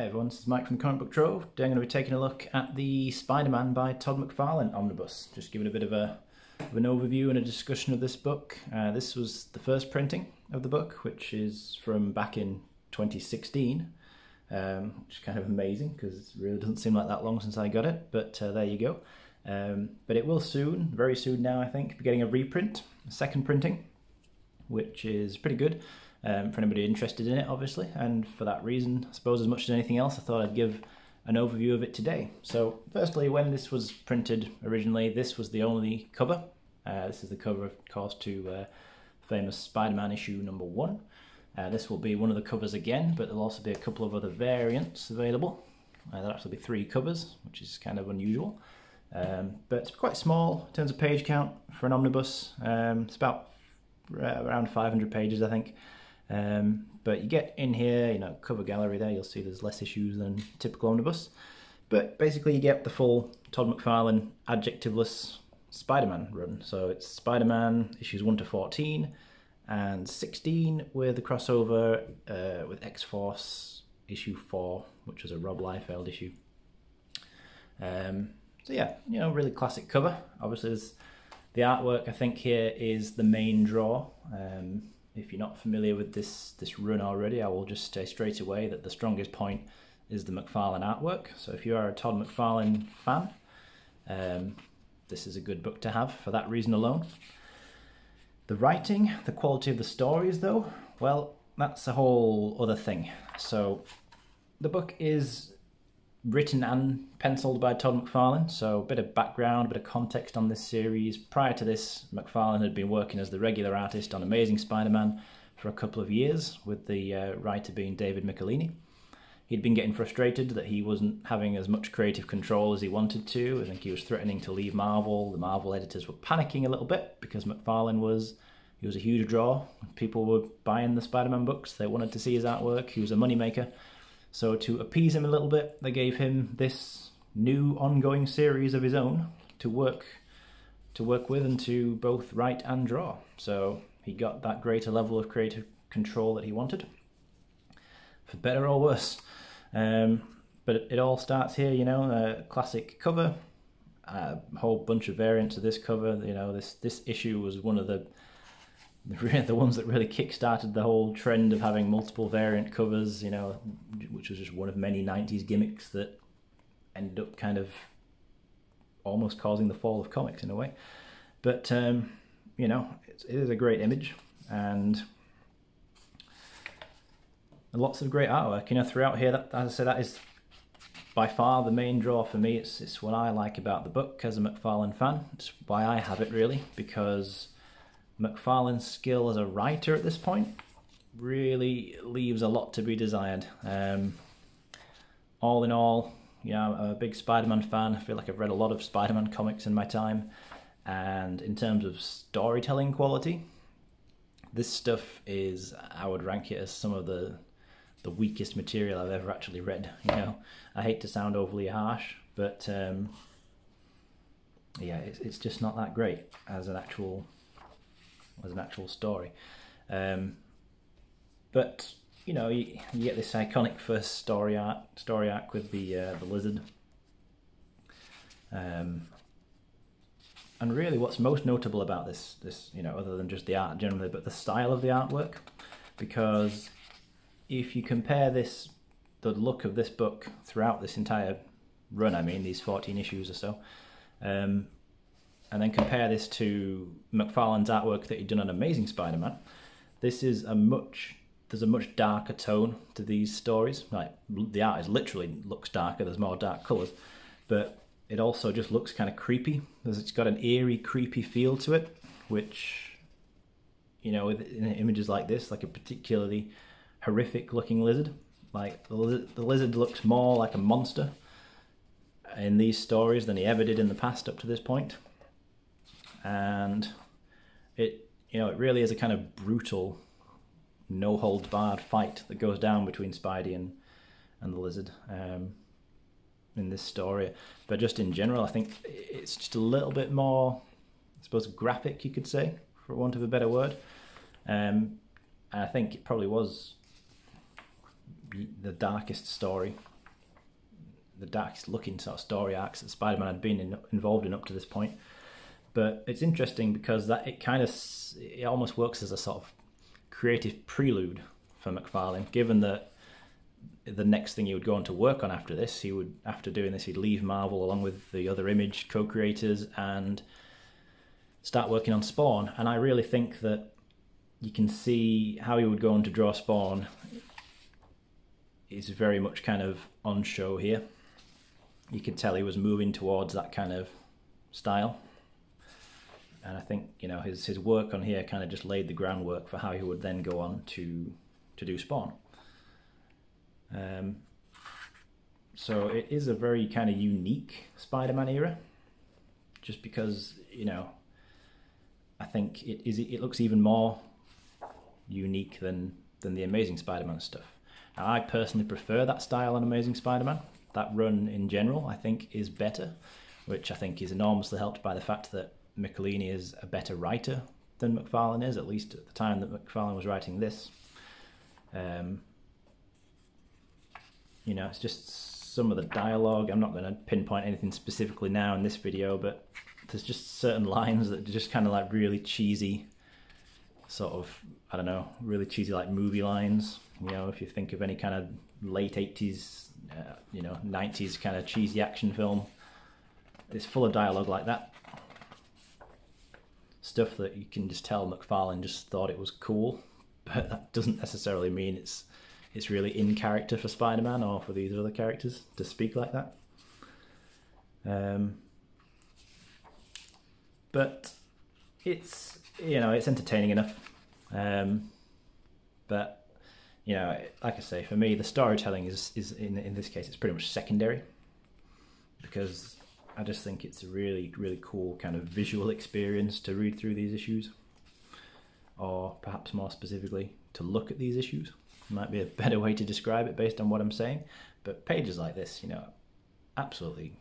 Hey everyone, this is Mike from the Comic Book Trove. Today I'm going to be taking a look at the Spider-Man by Todd McFarlane Omnibus. Just giving a bit of an overview and a discussion of this book. This was the first printing of the book, which is from back in 2016, which is kind of amazing because it really doesn't seem like that long since I got it, but there you go. But it will soon, very soon now I think, be getting a reprint, a second printing, which is pretty good. For anybody interested in it, obviously, and for that reason, I suppose as much as anything else, I thought I'd give an overview of it today. So, firstly, when this was printed originally, this was the only cover. This is the cover, of course, to famous Spider-Man issue #1. This will be one of the covers again, but there'll also be a couple of other variants available. There'll actually be 3 covers, which is kind of unusual. But it's quite small in terms of page count for an omnibus. It's about around 500 pages, I think. But you get in here, you know, cover gallery there, you'll see there's less issues than typical omnibus. But basically you get the full Todd McFarlane adjectiveless Spider-Man run. So it's Spider-Man issues 1 to 14 and 16 with a crossover with X-Force issue 4, which was a Rob Liefeld issue. So yeah, you know, really classic cover. Obviously there's the artwork, I think here is the main draw. If you're not familiar with this run already, I will just say straight away that the strongest point is the McFarlane artwork. So if you are a Todd McFarlane fan, this is a good book to have for that reason alone. The writing, the quality of the stories though, well, that's a whole other thing. So the book is written and penciled by Todd McFarlane, so a bit of background, a bit of context on this series. Prior to this, McFarlane had been working as the regular artist on Amazing Spider-Man for a couple of years, with the writer being David Michelinie. He'd been getting frustrated that he wasn't having as much creative control as he wanted to. I think he was threatening to leave Marvel. The Marvel editors were panicking a little bit because McFarlane was a huge draw. People were buying the Spider-Man books. They wanted to see his artwork. He was a moneymaker. So to appease him a little bit, they gave him this new ongoing series of his own to work with and to both write and draw. So he got that greater level of creative control that he wanted, for better or worse. But it all starts here, you know, a classic cover, a whole bunch of variants of this cover. You know, this issue was one of the ones that really kick-started the whole trend of having multiple variant covers, you know, which was just one of many 90s gimmicks that ended up kind of almost causing the fall of comics in a way. But, you know, it is a great image and lots of great artwork, you know, throughout here. That, as I said, that is by far the main draw for me. It's what I like about the book as a McFarlane fan. It's why I have it, really, because McFarlane's skill as a writer at this point really leaves a lot to be desired. All in all, you know, I'm a big Spider-Man fan. I feel like I've read a lot of Spider-Man comics in my time, and in terms of storytelling quality, this stuff is, I would rank it as some of the weakest material I've ever actually read. You know, I hate to sound overly harsh, but yeah, it's just not that great as an actual story. But you know, you get this iconic first story arc with the lizard, and really what's most notable about this, you know, other than just the art generally, but the style of the artwork. Because if you compare the look of this book throughout this entire run, I mean these 14 issues or so, and then compare this to McFarlane's artwork that he'd done on Amazing Spider-Man, there's a much darker tone to these stories. Like, the art literally looks darker, there's more dark colours, but it also just looks kind of creepy. It's got an eerie, creepy feel to it, which, you know, in images like this, like a particularly horrific looking lizard, like the lizard looks more like a monster in these stories than he ever did in the past up to this point. And it, you know, it really is a kind of brutal, no holds barred fight that goes down between Spidey and the lizard in this story. But just in general, I think it's just a little bit more, I suppose, graphic, you could say, for want of a better word. And I think it probably was the darkest story the darkest looking sort of story arcs that Spider-Man had been involved in up to this point. But it's interesting because that it almost works as a sort of creative prelude for McFarlane, given that the next thing he would go on to work on after this, after doing this, he'd leave Marvel along with the other Image co-creators and start working on Spawn. And I really think that you can see how he would go on to draw Spawn is very much kind of on show here. You could tell he was moving towards that kind of style. And I think, you know, his work on here kind of just laid the groundwork for how he would then go on to do Spawn. So it is a very kind of unique Spider-Man era, just because, you know, I think it looks even more unique than the Amazing Spider-Man stuff. Now, I personally prefer that style on Amazing Spider-Man. That run in general, I think, is better, which I think is enormously helped by the fact that McFarlane is a better writer than McFarlane is, at least at the time that McFarlane was writing this. You know, it's just some of the dialogue. I'm not going to pinpoint anything specifically now in this video, but there's just certain lines that are just kind of like really cheesy, sort of, I don't know, really cheesy like movie lines. You know, if you think of any kind of late 80s, you know, 90s kind of cheesy action film, it's full of dialogue like that. Stuff that you can just tell McFarlane just thought it was cool, but that doesn't necessarily mean it's really in character for Spider-Man or for these other characters to speak like that. But it's, you know, it's entertaining enough. But, you know, like I say, for me, the storytelling is in this case, it's pretty much secondary, because I just think it's a really, really cool kind of visual experience to read through these issues, or perhaps more specifically, to look at these issues. Might be a better way to describe it based on what I'm saying. But pages like this, you know, absolutely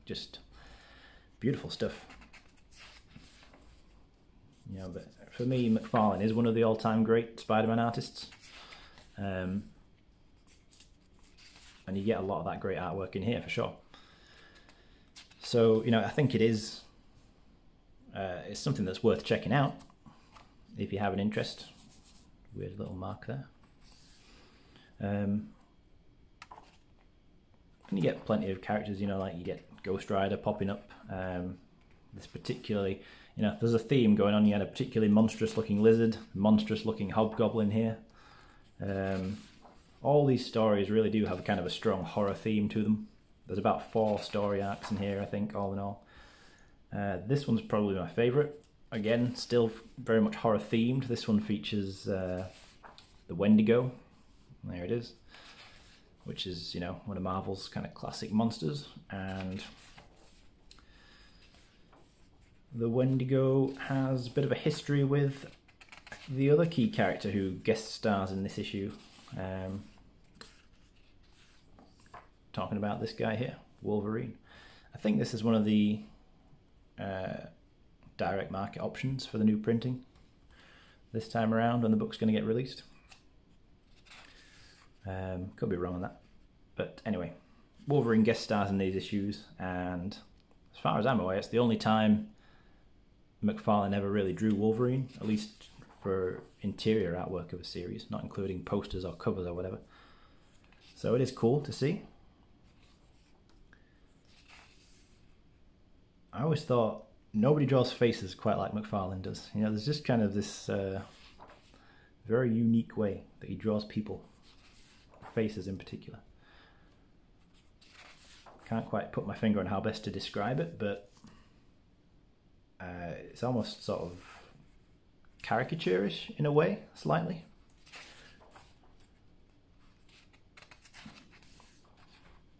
just beautiful stuff. You know, but for me, McFarlane is one of the all-time great Spider-Man artists. And you get a lot of that great artwork in here for sure. So, you know, I think it is it's something that's worth checking out if you have an interest. Weird little mark there. And you get plenty of characters, you know, like you get Ghost Rider popping up. This particularly, you know, there's a theme going on. You had a particularly monstrous looking lizard, monstrous looking hobgoblin here. All these stories really do have a kind of a strong horror theme to them. There's about 4 story arcs in here, I think, all in all. This one's probably my favourite. Again, still very much horror themed. This one features the Wendigo. There it is. Which is, you know, one of Marvel's kind of classic monsters. And the Wendigo has a bit of a history with the other key character who guest stars in this issue. Talking about this guy here, Wolverine. I think this is one of the direct market options for the new printing this time around when the book's going to get released. Could be wrong on that. But anyway, Wolverine guest stars in these issues, and as far as I'm aware, it's the only time McFarlane ever really drew Wolverine, at least for interior artwork of a series, not including posters or covers or whatever. So it is cool to see. I always thought nobody draws faces quite like McFarlane does. You know, there's just kind of this very unique way that he draws people, faces in particular. Can't quite put my finger on how best to describe it, but it's almost sort of caricature-ish in a way, slightly.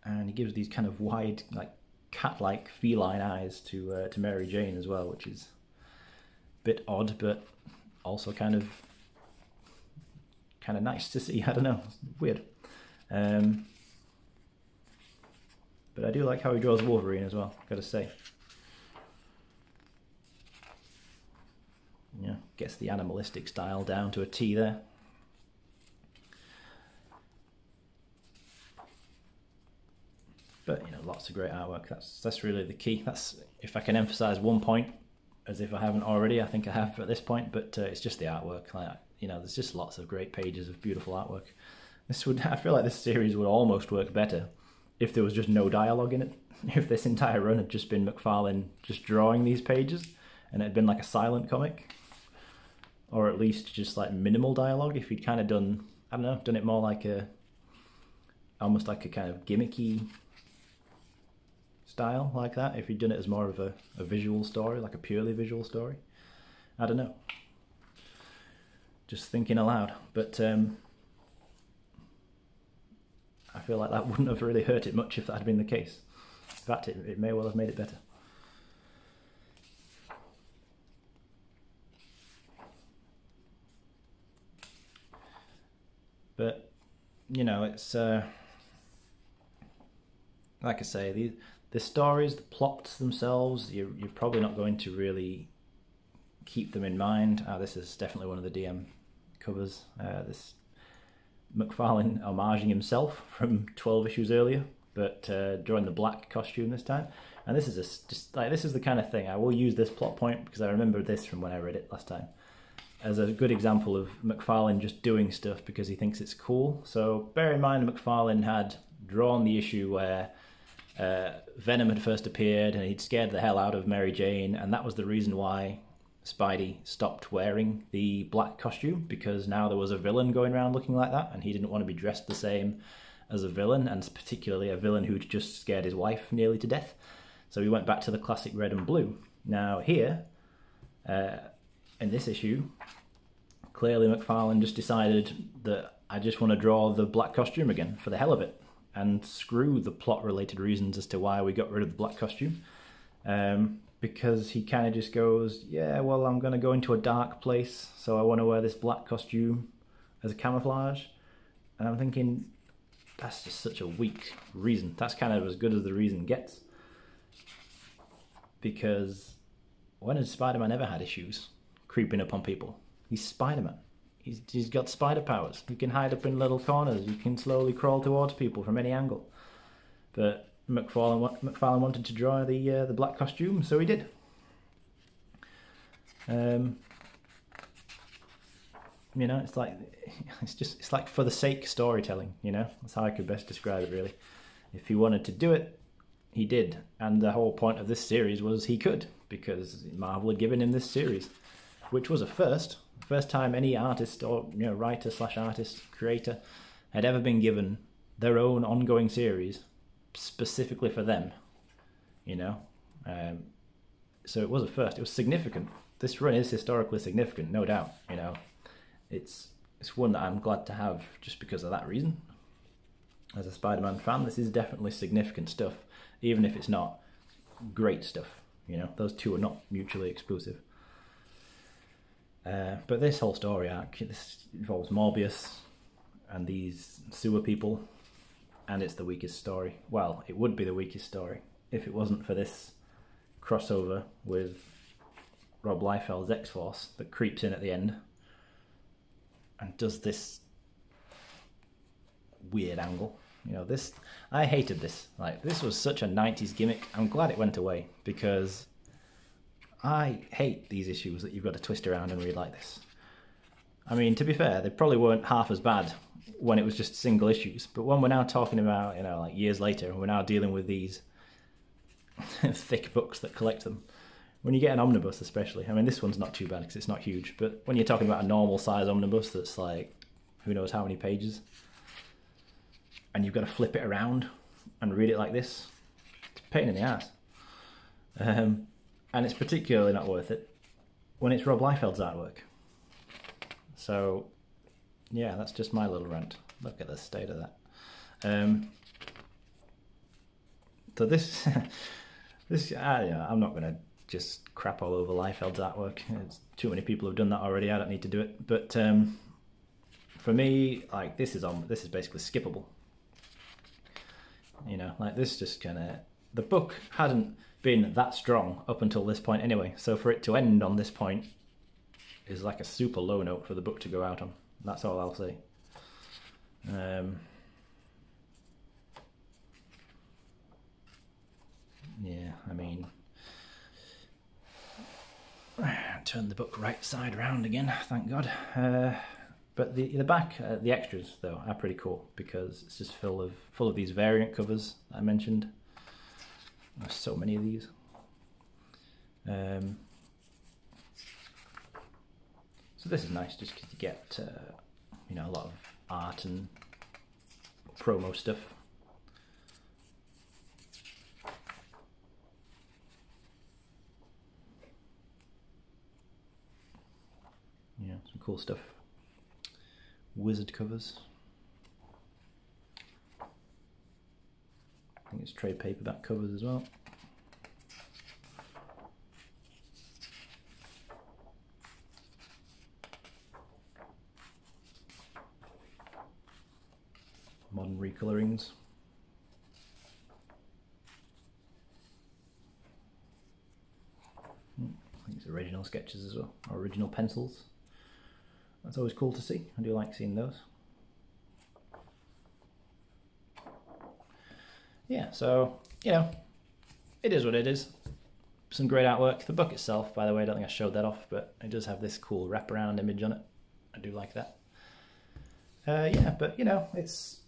And he gives these kind of wide, like cat-like feline eyes to Mary Jane as well, which is a bit odd, but also kind of nice to see. I don't know, it's weird. But I do like how he draws Wolverine as well, gotta say. Yeah, gets the animalistic style down to a T there. But you know, lots of great artwork. That's really the key. That's, if I can emphasize one point, as if I haven't already, I think I have at this point. But it's just the artwork. Like, you know, there's just lots of great pages of beautiful artwork. I feel like this series would almost work better if there was just no dialogue in it. If this entire run had just been McFarlane just drawing these pages, and it had been like a silent comic, or at least just like minimal dialogue. If he'd kind of done, I don't know, done it more like almost like a kind of gimmicky style like that. If he'd done it as more of a visual story, like a purely visual story. I don't know. Just thinking aloud. But I feel like that wouldn't have really hurt it much if that had been the case. In fact, it may well have made it better. But, you know, it's, like I say, the stories, the plots themselves, you're probably not going to really keep them in mind. This is definitely one of the DM covers. This McFarlane homaging himself from 12 issues earlier, but drawing the black costume this time. And this is this is the kind of thing, I will use this plot point because I remember this from when I read it last time, as a good example of McFarlane just doing stuff because he thinks it's cool. So bear in mind, McFarlane had drawn the issue where Venom had first appeared and he'd scared the hell out of Mary Jane, and that was the reason why Spidey stopped wearing the black costume, because now there was a villain going around looking like that, and he didn't want to be dressed the same as a villain, and particularly a villain who'd just scared his wife nearly to death. So he went back to the classic red and blue. Now here, in this issue, clearly McFarlane just decided that I just want to draw the black costume again for the hell of it, and screw the plot-related reasons as to why we got rid of the black costume. Because he kind of just goes, yeah, well, I'm going to go into a dark place, so I want to wear this black costume as a camouflage. And I'm thinking, that's just such a weak reason. That's kind of as good as the reason gets. Because when has Spider-Man ever had issues creeping up on people? He's Spider-Man. He's got spider powers. He can hide up in little corners. He can slowly crawl towards people from any angle. But McFarlane wanted to draw the black costume, so he did. You know, it's like for the sake storytelling. You know, that's how I could best describe it. Really, if he wanted to do it, he did, and the whole point of this series was he could, because Marvel had given him this series, which was a first time any artist or writer / artist creator had ever been given their own ongoing series specifically for them, so it was a first. It was significant. This run is historically significant, no doubt. It's one that I'm glad to have just because of that reason. As a Spider-Man fan, this is definitely significant stuff, even if it's not great stuff. Those two are not mutually exclusive. But this whole story arc, this involves Morbius and these sewer people, and it's the weakest story. Well, it would be the weakest story if it wasn't for this crossover with Rob Liefeld's X-Force that creeps in at the end and does this weird angle. I hated this. This was such a 90s gimmick. I'm glad it went away, because I hate these issues that you've got to twist around and read like this. I mean, to be fair, they probably weren't half as bad when it was just single issues, but when we're now talking about, years later, and we're now dealing with these thick books that collect them, when you get an omnibus especially, I mean, this one's not too bad because it's not huge, but when you're talking about a normal size omnibus that's who knows how many pages, and you've got to flip it around and read it like this, it's a pain in the ass. And it's particularly not worth it when it's Rob Liefeld's artwork. So, yeah, that's just my little rant. Look at the state of that. So this, I'm not going to just crap all over Liefeld's artwork. It's too many people have done that already. I don't need to do it. But for me, this is basically skippable. This just kind of, the book hadn't been that strong up until this point anyway, so for it to end on this point is like a super low note for the book to go out on. That's all I'll say. mean, turn the book right side round again, thank God. But the back, the extras though, are pretty cool because it's just full of these variant covers that I mentioned. There's so many of these. So this is nice, just because you get you know, a lot of art and promo stuff. Yeah, some cool stuff. Wizard covers. I think it's trade paperback covers as well. Modern recolorings. I think it's original sketches as well, or original pencils. That's always cool to see. I do like seeing those. Yeah, so, you know, it is what it is. Some great artwork. The book itself, by the way, I don't think I showed that off, but it does have this cool wraparound image on it. I do like that. Yeah, but, you know, it's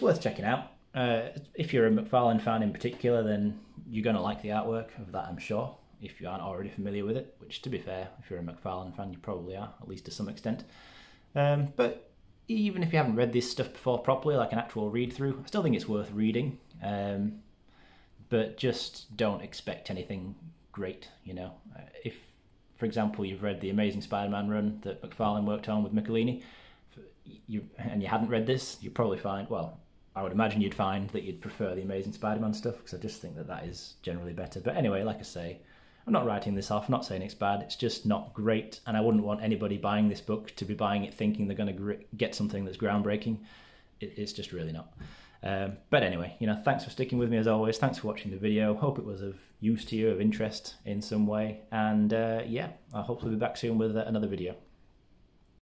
worth checking out. If you're a McFarlane fan in particular, then you're going to like the artwork of that, I'm sure, if you aren't already familiar with it, which, to be fair, if you're a McFarlane fan, you probably are, at least to some extent. But even if you haven't read this stuff before properly, like an actual read-through, I still think it's worth reading. But just don't expect anything great, you know. If, for example, you've read the Amazing Spider-Man run that McFarlane worked on with Michelini, and you hadn't read this, you'd probably find, well, I would imagine you'd find that you'd prefer the Amazing Spider-Man stuff, because I just think that that is generally better. But anyway, like I say, I'm not writing this off, I'm not saying it's bad, it's just not great, and I wouldn't want anybody buying this book to be buying it thinking they're going to get something that's groundbreaking. It's just really not. But anyway, you know, thanks for sticking with me as always, thanks for watching the video, hope it was of use to you, of interest in some way, and yeah, I'll hopefully be back soon with another video.